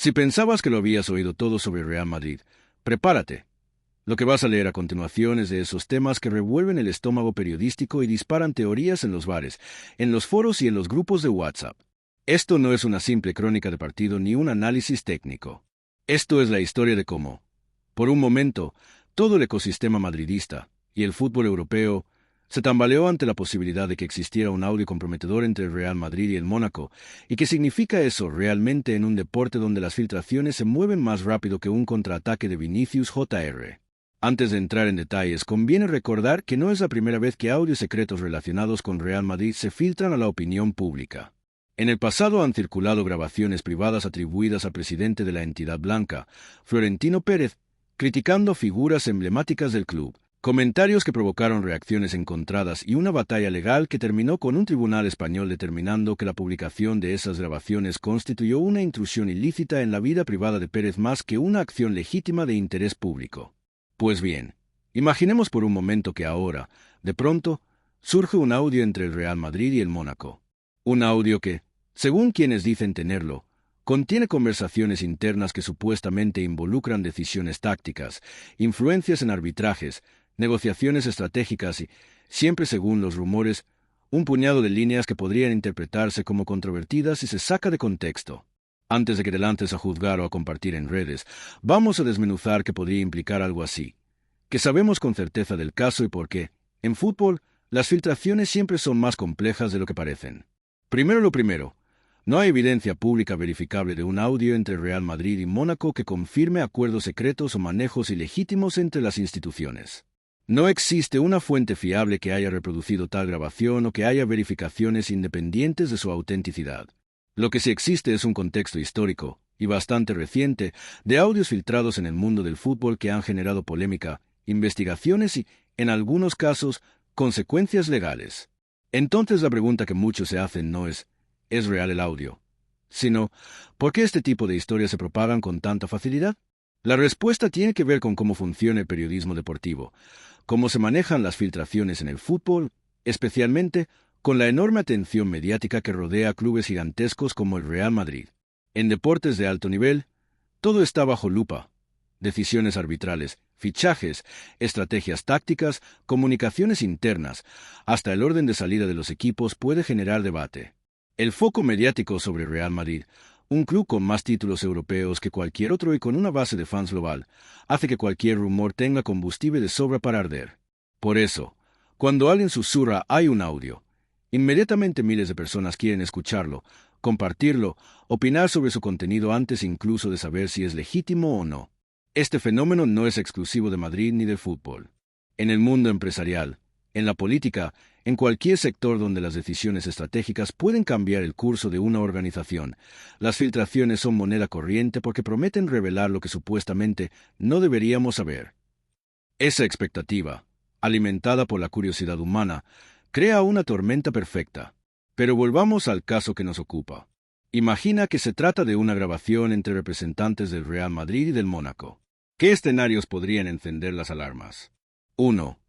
Si pensabas que lo habías oído todo sobre Real Madrid, prepárate. Lo que vas a leer a continuación es de esos temas que revuelven el estómago periodístico y disparan teorías en los bares, en los foros y en los grupos de WhatsApp. Esto no es una simple crónica de partido ni un análisis técnico. Esto es la historia de cómo, por un momento, todo el ecosistema madridista y el fútbol europeo se tambaleó ante la posibilidad de que existiera un audio comprometedor entre el Real Madrid y el Mónaco. ¿Y qué significa eso realmente en un deporte donde las filtraciones se mueven más rápido que un contraataque de Vinicius Jr.? Antes de entrar en detalles, conviene recordar que no es la primera vez que audios secretos relacionados con Real Madrid se filtran a la opinión pública. En el pasado han circulado grabaciones privadas atribuidas al presidente de la entidad blanca, Florentino Pérez, criticando figuras emblemáticas del club. Comentarios que provocaron reacciones encontradas y una batalla legal que terminó con un tribunal español determinando que la publicación de esas grabaciones constituyó una intrusión ilícita en la vida privada de Pérez más que una acción legítima de interés público. Pues bien, imaginemos por un momento que ahora, de pronto, surge un audio entre el Real Madrid y el Mónaco. Un audio que, según quienes dicen tenerlo, contiene conversaciones internas que supuestamente involucran decisiones tácticas, influencias en arbitrajes, negociaciones estratégicas y, siempre según los rumores, un puñado de líneas que podrían interpretarse como controvertidas si se saca de contexto. Antes de que te lances a juzgar o a compartir en redes, vamos a desmenuzar qué podría implicar algo así, que sabemos con certeza del caso y por qué, en fútbol, las filtraciones siempre son más complejas de lo que parecen. Primero lo primero, no hay evidencia pública verificable de un audio entre Real Madrid y Mónaco que confirme acuerdos secretos o manejos ilegítimos entre las instituciones. No existe una fuente fiable que haya reproducido tal grabación o que haya verificaciones independientes de su autenticidad. Lo que sí existe es un contexto histórico, y bastante reciente, de audios filtrados en el mundo del fútbol que han generado polémica, investigaciones y, en algunos casos, consecuencias legales. Entonces la pregunta que muchos se hacen no ¿es real el audio?, sino, ¿por qué este tipo de historias se propagan con tanta facilidad? La respuesta tiene que ver con cómo funciona el periodismo deportivo, cómo se manejan las filtraciones en el fútbol, especialmente con la enorme atención mediática que rodea a clubes gigantescos como el Real Madrid. En deportes de alto nivel, todo está bajo lupa. Decisiones arbitrales, fichajes, estrategias tácticas, comunicaciones internas, hasta el orden de salida de los equipos puede generar debate. El foco mediático sobre Real Madrid, un club con más títulos europeos que cualquier otro y con una base de fans global, hace que cualquier rumor tenga combustible de sobra para arder. Por eso, cuando alguien susurra hay un audio, inmediatamente miles de personas quieren escucharlo, compartirlo, opinar sobre su contenido antes incluso de saber si es legítimo o no. Este fenómeno no es exclusivo de Madrid ni del fútbol. En el mundo empresarial, en la política, en cualquier sector donde las decisiones estratégicas pueden cambiar el curso de una organización, las filtraciones son moneda corriente porque prometen revelar lo que supuestamente no deberíamos saber. Esa expectativa, alimentada por la curiosidad humana, crea una tormenta perfecta. Pero volvamos al caso que nos ocupa. Imagina que se trata de una grabación entre representantes del Real Madrid y del Mónaco. ¿Qué escenarios podrían encender las alarmas? 1.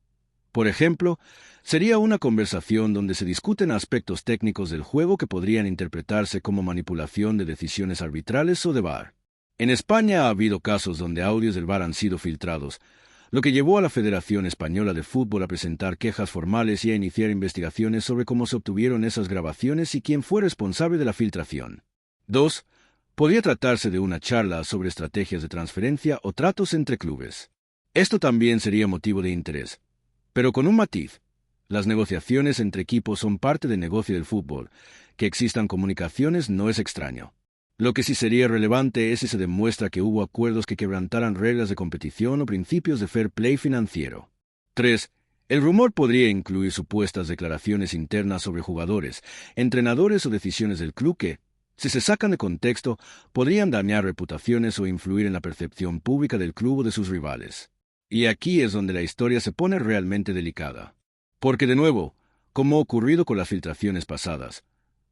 Por ejemplo, sería una conversación donde se discuten aspectos técnicos del juego que podrían interpretarse como manipulación de decisiones arbitrales o de VAR. En España ha habido casos donde audios del VAR han sido filtrados, lo que llevó a la Federación Española de Fútbol a presentar quejas formales y a iniciar investigaciones sobre cómo se obtuvieron esas grabaciones y quién fue responsable de la filtración. 2. Podría tratarse de una charla sobre estrategias de transferencia o tratos entre clubes. Esto también sería motivo de interés, pero con un matiz. Las negociaciones entre equipos son parte del negocio del fútbol. Que existan comunicaciones no es extraño. Lo que sí sería relevante es si se demuestra que hubo acuerdos que quebrantaran reglas de competición o principios de fair play financiero. 3. El rumor podría incluir supuestas declaraciones internas sobre jugadores, entrenadores o decisiones del club que, si se sacan de contexto, podrían dañar reputaciones o influir en la percepción pública del club o de sus rivales. Y aquí es donde la historia se pone realmente delicada. Porque de nuevo, como ha ocurrido con las filtraciones pasadas,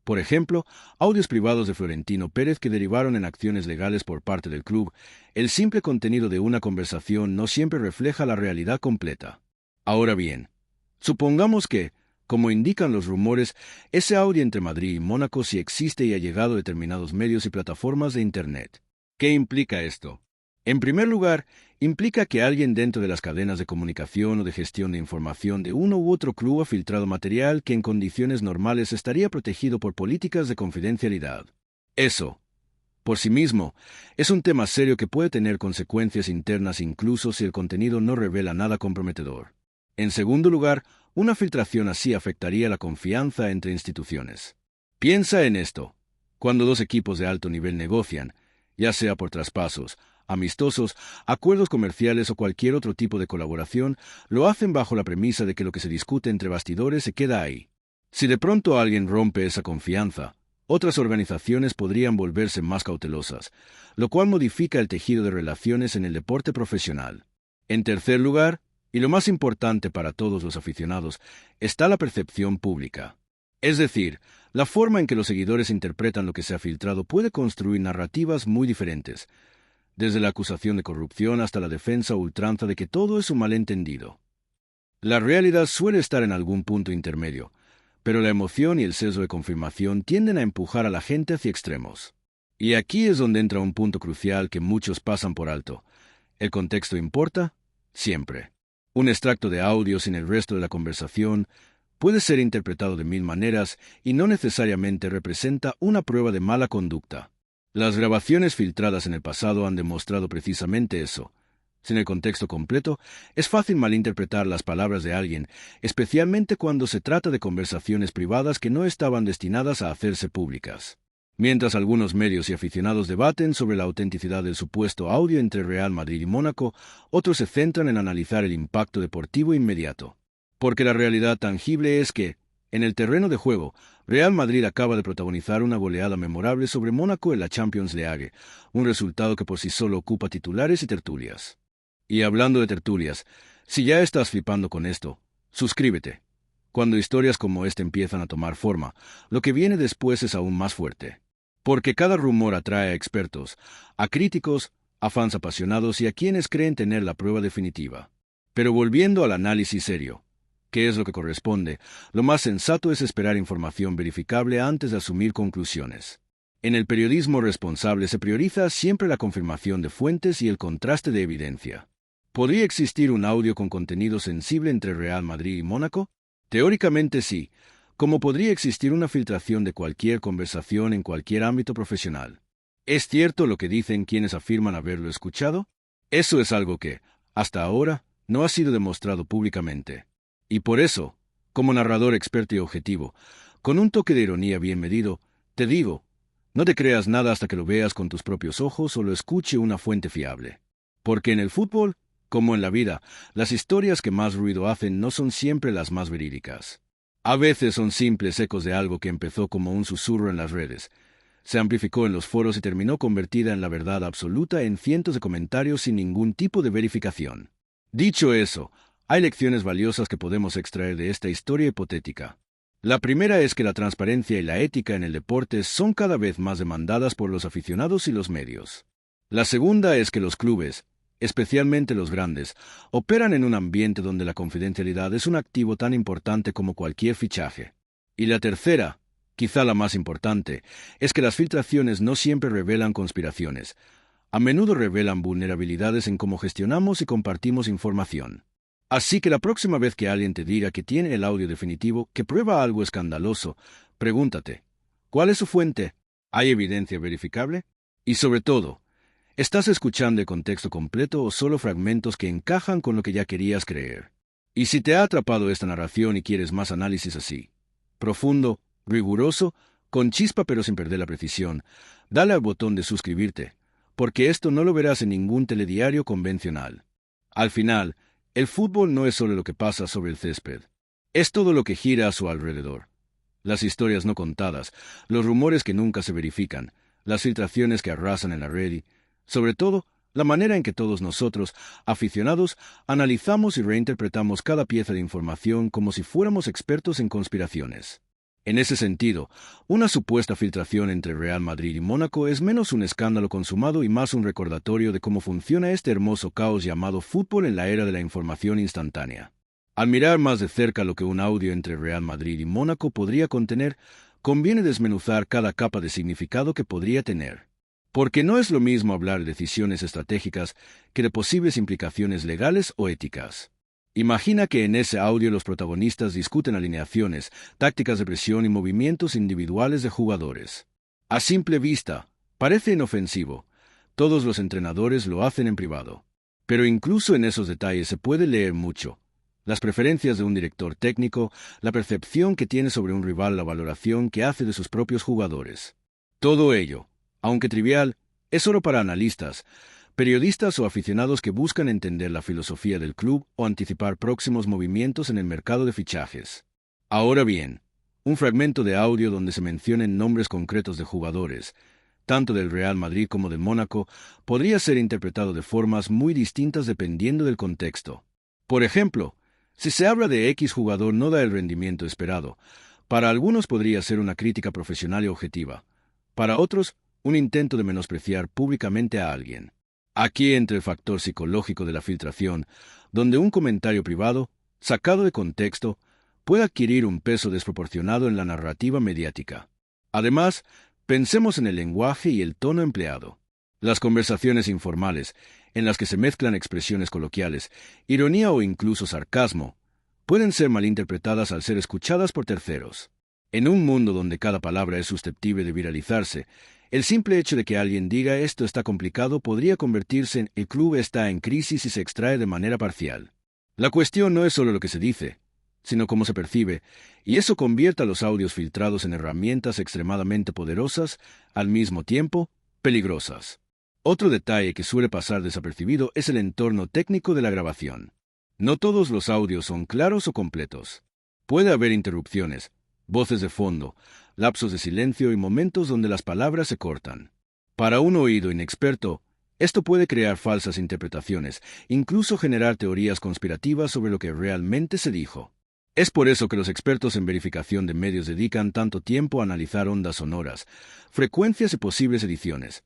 por ejemplo, audios privados de Florentino Pérez que derivaron en acciones legales por parte del club, el simple contenido de una conversación no siempre refleja la realidad completa. Ahora bien, supongamos que, como indican los rumores, ese audio entre Madrid y Mónaco sí existe y ha llegado a determinados medios y plataformas de Internet. ¿Qué implica esto? En primer lugar, implica que alguien dentro de las cadenas de comunicación o de gestión de información de uno u otro club ha filtrado material que en condiciones normales estaría protegido por políticas de confidencialidad. Eso, por sí mismo, es un tema serio que puede tener consecuencias internas incluso si el contenido no revela nada comprometedor. En segundo lugar, una filtración así afectaría la confianza entre instituciones. Piensa en esto. Cuando dos equipos de alto nivel negocian, ya sea por traspasos, amistosos, acuerdos comerciales o cualquier otro tipo de colaboración, lo hacen bajo la premisa de que lo que se discute entre bastidores se queda ahí. Si de pronto alguien rompe esa confianza, otras organizaciones podrían volverse más cautelosas, lo cual modifica el tejido de relaciones en el deporte profesional. En tercer lugar, y lo más importante para todos los aficionados, está la percepción pública. Es decir, la forma en que los seguidores interpretan lo que se ha filtrado puede construir narrativas muy diferentes, desde la acusación de corrupción hasta la defensa a ultranza de que todo es un malentendido. La realidad suele estar en algún punto intermedio, pero la emoción y el sesgo de confirmación tienden a empujar a la gente hacia extremos. Y aquí es donde entra un punto crucial que muchos pasan por alto. ¿El contexto importa? Siempre. Un extracto de audio sin el resto de la conversación puede ser interpretado de mil maneras y no necesariamente representa una prueba de mala conducta. Las grabaciones filtradas en el pasado han demostrado precisamente eso. Sin el contexto completo, es fácil malinterpretar las palabras de alguien, especialmente cuando se trata de conversaciones privadas que no estaban destinadas a hacerse públicas. Mientras algunos medios y aficionados debaten sobre la autenticidad del supuesto audio entre Real Madrid y Mónaco, otros se centran en analizar el impacto deportivo inmediato. Porque la realidad tangible es que, en el terreno de juego, Real Madrid acaba de protagonizar una goleada memorable sobre Mónaco en la Champions League, un resultado que por sí solo ocupa titulares y tertulias. Y hablando de tertulias, si ya estás flipando con esto, suscríbete. Cuando historias como esta empiezan a tomar forma, lo que viene después es aún más fuerte. Porque cada rumor atrae a expertos, a críticos, a fans apasionados y a quienes creen tener la prueba definitiva. Pero volviendo al análisis serio, ¿qué es lo que corresponde? Lo más sensato es esperar información verificable antes de asumir conclusiones. En el periodismo responsable se prioriza siempre la confirmación de fuentes y el contraste de evidencia. ¿Podría existir un audio con contenido sensible entre Real Madrid y Mónaco? Teóricamente sí, como podría existir una filtración de cualquier conversación en cualquier ámbito profesional. ¿Es cierto lo que dicen quienes afirman haberlo escuchado? Eso es algo que, hasta ahora, no ha sido demostrado públicamente. Y por eso, como narrador experto y objetivo, con un toque de ironía bien medido, te digo, no te creas nada hasta que lo veas con tus propios ojos o lo escuche una fuente fiable. Porque en el fútbol, como en la vida, las historias que más ruido hacen no son siempre las más verídicas. A veces son simples ecos de algo que empezó como un susurro en las redes, se amplificó en los foros y terminó convertida en la verdad absoluta en cientos de comentarios sin ningún tipo de verificación. Dicho eso, hay lecciones valiosas que podemos extraer de esta historia hipotética. La primera es que la transparencia y la ética en el deporte son cada vez más demandadas por los aficionados y los medios. La segunda es que los clubes, especialmente los grandes, operan en un ambiente donde la confidencialidad es un activo tan importante como cualquier fichaje. Y la tercera, quizá la más importante, es que las filtraciones no siempre revelan conspiraciones. A menudo revelan vulnerabilidades en cómo gestionamos y compartimos información. Así que la próxima vez que alguien te diga que tiene el audio definitivo, que prueba algo escandaloso, pregúntate, ¿cuál es su fuente? ¿Hay evidencia verificable? Y sobre todo, ¿estás escuchando el contexto completo o solo fragmentos que encajan con lo que ya querías creer? Y si te ha atrapado esta narración y quieres más análisis así, profundo, riguroso, con chispa pero sin perder la precisión, dale al botón de suscribirte, porque esto no lo verás en ningún telediario convencional. Al final, el fútbol no es solo lo que pasa sobre el césped. Es todo lo que gira a su alrededor. Las historias no contadas, los rumores que nunca se verifican, las filtraciones que arrasan en la red y, sobre todo, la manera en que todos nosotros, aficionados, analizamos y reinterpretamos cada pieza de información como si fuéramos expertos en conspiraciones. En ese sentido, una supuesta filtración entre Real Madrid y Mónaco es menos un escándalo consumado y más un recordatorio de cómo funciona este hermoso caos llamado fútbol en la era de la información instantánea. Al mirar más de cerca lo que un audio entre Real Madrid y Mónaco podría contener, conviene desmenuzar cada capa de significado que podría tener. Porque no es lo mismo hablar de decisiones estratégicas que de posibles implicaciones legales o éticas. Imagina que en ese audio los protagonistas discuten alineaciones, tácticas de presión y movimientos individuales de jugadores. A simple vista, parece inofensivo. Todos los entrenadores lo hacen en privado. Pero incluso en esos detalles se puede leer mucho. Las preferencias de un director técnico, la percepción que tiene sobre un rival, la valoración que hace de sus propios jugadores. Todo ello, aunque trivial, es solo para analistas, periodistas o aficionados que buscan entender la filosofía del club o anticipar próximos movimientos en el mercado de fichajes. Ahora bien, un fragmento de audio donde se mencionen nombres concretos de jugadores, tanto del Real Madrid como del Mónaco, podría ser interpretado de formas muy distintas dependiendo del contexto. Por ejemplo, si se habla de X jugador no da el rendimiento esperado, para algunos podría ser una crítica profesional y objetiva, para otros, un intento de menospreciar públicamente a alguien. Aquí entra el factor psicológico de la filtración, donde un comentario privado, sacado de contexto, puede adquirir un peso desproporcionado en la narrativa mediática. Además, pensemos en el lenguaje y el tono empleado. Las conversaciones informales, en las que se mezclan expresiones coloquiales, ironía o incluso sarcasmo, pueden ser malinterpretadas al ser escuchadas por terceros. En un mundo donde cada palabra es susceptible de viralizarse, el simple hecho de que alguien diga esto está complicado podría convertirse en el club está en crisis y se extrae de manera parcial. La cuestión no es solo lo que se dice, sino cómo se percibe, y eso convierte a los audios filtrados en herramientas extremadamente poderosas, al mismo tiempo, peligrosas. Otro detalle que suele pasar desapercibido es el entorno técnico de la grabación. No todos los audios son claros o completos. Puede haber interrupciones, voces de fondo, lapsos de silencio y momentos donde las palabras se cortan. Para un oído inexperto, esto puede crear falsas interpretaciones, incluso generar teorías conspirativas sobre lo que realmente se dijo. Es por eso que los expertos en verificación de medios dedican tanto tiempo a analizar ondas sonoras, frecuencias y posibles ediciones.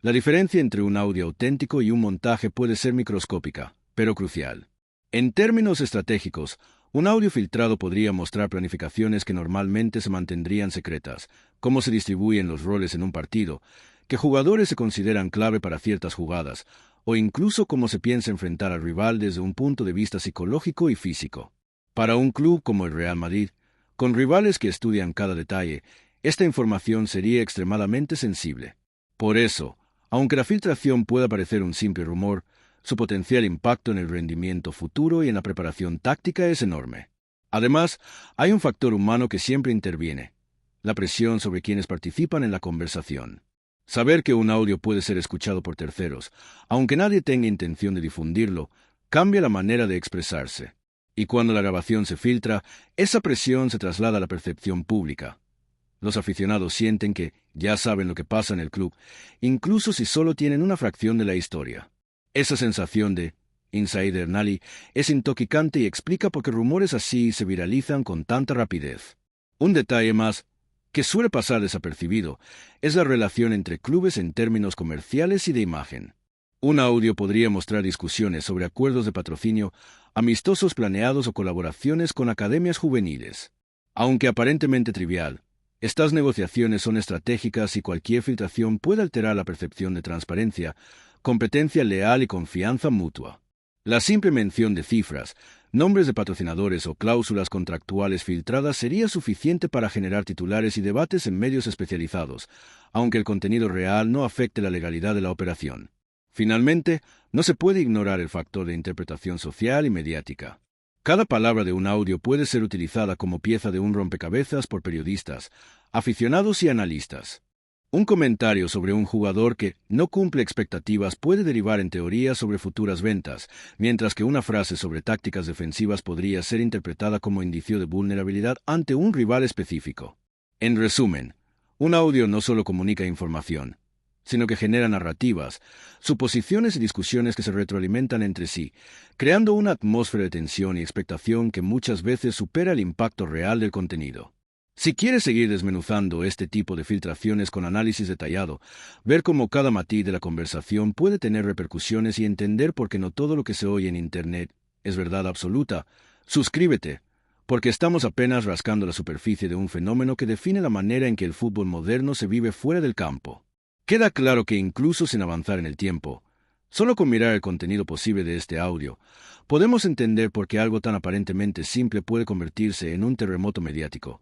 La diferencia entre un audio auténtico y un montaje puede ser microscópica, pero crucial. En términos estratégicos, un audio filtrado podría mostrar planificaciones que normalmente se mantendrían secretas, cómo se distribuyen los roles en un partido, qué jugadores se consideran clave para ciertas jugadas, o incluso cómo se piensa enfrentar al rival desde un punto de vista psicológico y físico. Para un club como el Real Madrid, con rivales que estudian cada detalle, esta información sería extremadamente sensible. Por eso, aunque la filtración pueda parecer un simple rumor, su potencial impacto en el rendimiento futuro y en la preparación táctica es enorme. Además, hay un factor humano que siempre interviene: la presión sobre quienes participan en la conversación. Saber que un audio puede ser escuchado por terceros, aunque nadie tenga intención de difundirlo, cambia la manera de expresarse. Y cuando la grabación se filtra, esa presión se traslada a la percepción pública. Los aficionados sienten que ya saben lo que pasa en el club, incluso si solo tienen una fracción de la historia. Esa sensación de insider knowledge es intoxicante y explica por qué rumores así se viralizan con tanta rapidez. Un detalle más, que suele pasar desapercibido, es la relación entre clubes en términos comerciales y de imagen. Un audio podría mostrar discusiones sobre acuerdos de patrocinio, amistosos planeados o colaboraciones con academias juveniles. Aunque aparentemente trivial, estas negociaciones son estratégicas y cualquier filtración puede alterar la percepción de transparencia, competencia leal y confianza mutua. La simple mención de cifras, nombres de patrocinadores o cláusulas contractuales filtradas sería suficiente para generar titulares y debates en medios especializados, aunque el contenido real no afecte la legalidad de la operación. Finalmente, no se puede ignorar el factor de interpretación social y mediática. Cada palabra de un audio puede ser utilizada como pieza de un rompecabezas por periodistas, aficionados y analistas. Un comentario sobre un jugador que no cumple expectativas puede derivar en teorías sobre futuras ventas, mientras que una frase sobre tácticas defensivas podría ser interpretada como indicio de vulnerabilidad ante un rival específico. En resumen, un audio no solo comunica información, sino que genera narrativas, suposiciones y discusiones que se retroalimentan entre sí, creando una atmósfera de tensión y expectación que muchas veces supera el impacto real del contenido. Si quieres seguir desmenuzando este tipo de filtraciones con análisis detallado, ver cómo cada matiz de la conversación puede tener repercusiones y entender por qué no todo lo que se oye en Internet es verdad absoluta, suscríbete, porque estamos apenas rascando la superficie de un fenómeno que define la manera en que el fútbol moderno se vive fuera del campo. Queda claro que incluso sin avanzar en el tiempo, solo con mirar el contenido posible de este audio, podemos entender por qué algo tan aparentemente simple puede convertirse en un terremoto mediático.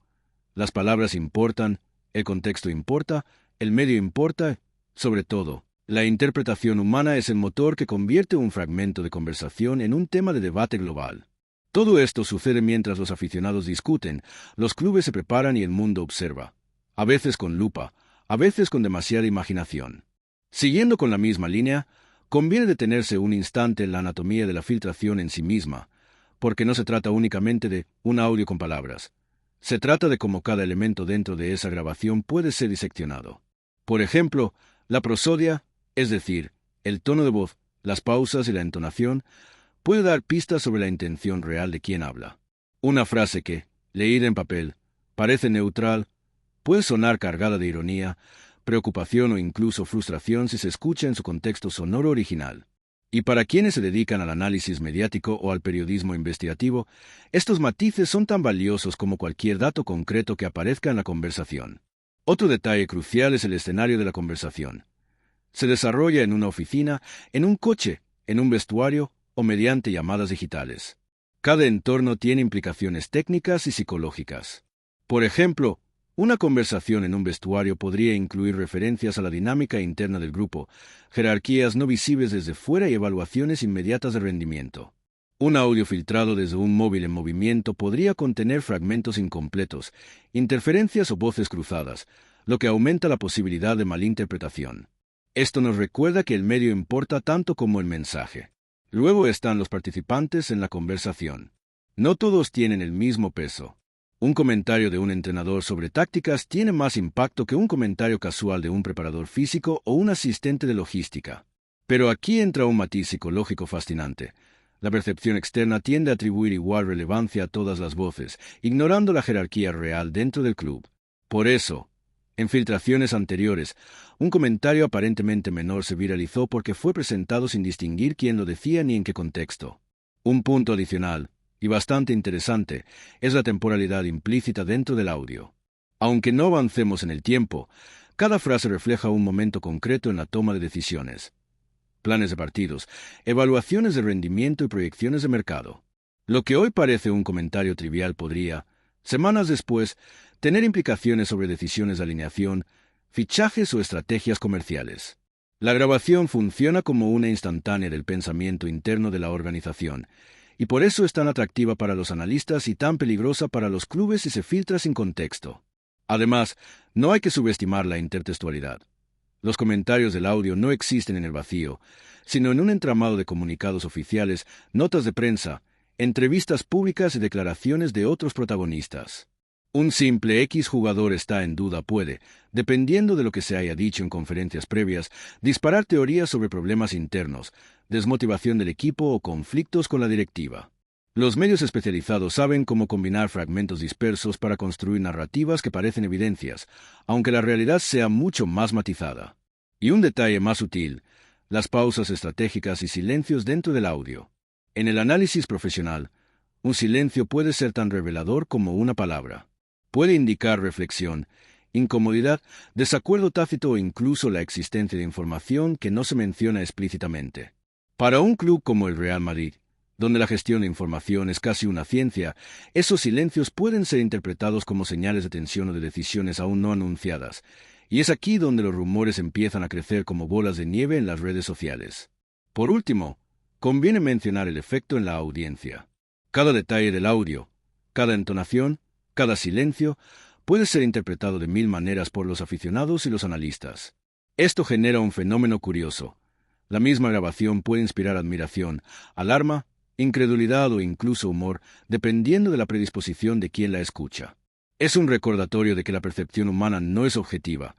Las palabras importan, el contexto importa, el medio importa, sobre todo, la interpretación humana es el motor que convierte un fragmento de conversación en un tema de debate global. Todo esto sucede mientras los aficionados discuten, los clubes se preparan y el mundo observa, a veces con lupa, a veces con demasiada imaginación. Siguiendo con la misma línea, conviene detenerse un instante en la anatomía de la filtración en sí misma, porque no se trata únicamente de un audio con palabras. Se trata de cómo cada elemento dentro de esa grabación puede ser diseccionado. Por ejemplo, la prosodia, es decir, el tono de voz, las pausas y la entonación, puede dar pistas sobre la intención real de quien habla. Una frase que, leída en papel, parece neutral, puede sonar cargada de ironía, preocupación o incluso frustración si se escucha en su contexto sonoro original. Y para quienes se dedican al análisis mediático o al periodismo investigativo, estos matices son tan valiosos como cualquier dato concreto que aparezca en la conversación. Otro detalle crucial es el escenario de la conversación. Se desarrolla en una oficina, en un coche, en un vestuario o mediante llamadas digitales. Cada entorno tiene implicaciones técnicas y psicológicas. Por ejemplo, una conversación en un vestuario podría incluir referencias a la dinámica interna del grupo, jerarquías no visibles desde fuera y evaluaciones inmediatas de rendimiento. Un audio filtrado desde un móvil en movimiento podría contener fragmentos incompletos, interferencias o voces cruzadas, lo que aumenta la posibilidad de malinterpretación. Esto nos recuerda que el medio importa tanto como el mensaje. Luego están los participantes en la conversación. No todos tienen el mismo peso. Un comentario de un entrenador sobre tácticas tiene más impacto que un comentario casual de un preparador físico o un asistente de logística. Pero aquí entra un matiz psicológico fascinante. La percepción externa tiende a atribuir igual relevancia a todas las voces, ignorando la jerarquía real dentro del club. Por eso, en filtraciones anteriores, un comentario aparentemente menor se viralizó porque fue presentado sin distinguir quién lo decía ni en qué contexto. Un punto adicional, y bastante interesante, es la temporalidad implícita dentro del audio. Aunque no avancemos en el tiempo, cada frase refleja un momento concreto en la toma de decisiones. Planes de partidos, evaluaciones de rendimiento y proyecciones de mercado. Lo que hoy parece un comentario trivial podría, semanas después, tener implicaciones sobre decisiones de alineación, fichajes o estrategias comerciales. La grabación funciona como una instantánea del pensamiento interno de la organización, y por eso es tan atractiva para los analistas y tan peligrosa para los clubes si se filtra sin contexto. Además, no hay que subestimar la intertextualidad. Los comentarios del audio no existen en el vacío, sino en un entramado de comunicados oficiales, notas de prensa, entrevistas públicas y declaraciones de otros protagonistas. Un simple X jugador está en duda puede, dependiendo de lo que se haya dicho en conferencias previas, disparar teorías sobre problemas internos, desmotivación del equipo o conflictos con la directiva. Los medios especializados saben cómo combinar fragmentos dispersos para construir narrativas que parecen evidencias, aunque la realidad sea mucho más matizada. Y un detalle más sutil, las pausas estratégicas y silencios dentro del audio. En el análisis profesional, un silencio puede ser tan revelador como una palabra. Puede indicar reflexión, incomodidad, desacuerdo tácito o incluso la existencia de información que no se menciona explícitamente. Para un club como el Real Madrid, donde la gestión de información es casi una ciencia, esos silencios pueden ser interpretados como señales de tensión o de decisiones aún no anunciadas, y es aquí donde los rumores empiezan a crecer como bolas de nieve en las redes sociales. Por último, conviene mencionar el efecto en la audiencia. Cada detalle del audio, cada entonación, cada silencio, puede ser interpretado de mil maneras por los aficionados y los analistas. Esto genera un fenómeno curioso. La misma grabación puede inspirar admiración, alarma, incredulidad o incluso humor, dependiendo de la predisposición de quien la escucha. Es un recordatorio de que la percepción humana no es objetiva,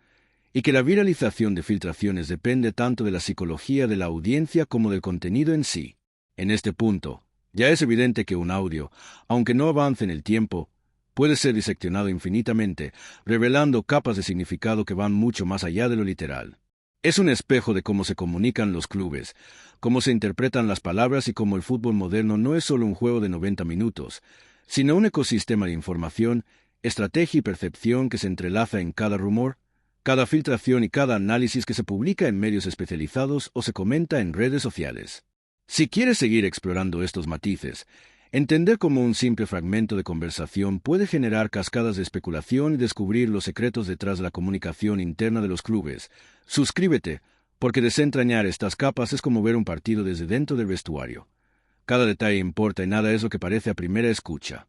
y que la viralización de filtraciones depende tanto de la psicología de la audiencia como del contenido en sí. En este punto, ya es evidente que un audio, aunque no avance en el tiempo, puede ser diseccionado infinitamente, revelando capas de significado que van mucho más allá de lo literal. Es un espejo de cómo se comunican los clubes, cómo se interpretan las palabras y cómo el fútbol moderno no es solo un juego de 90 minutos, sino un ecosistema de información, estrategia y percepción que se entrelaza en cada rumor, cada filtración y cada análisis que se publica en medios especializados o se comenta en redes sociales. Si quieres seguir explorando estos matices, entender cómo un simple fragmento de conversación puede generar cascadas de especulación y descubrir los secretos detrás de la comunicación interna de los clubes, suscríbete, porque desentrañar estas capas es como ver un partido desde dentro del vestuario. Cada detalle importa y nada es lo que parece a primera escucha.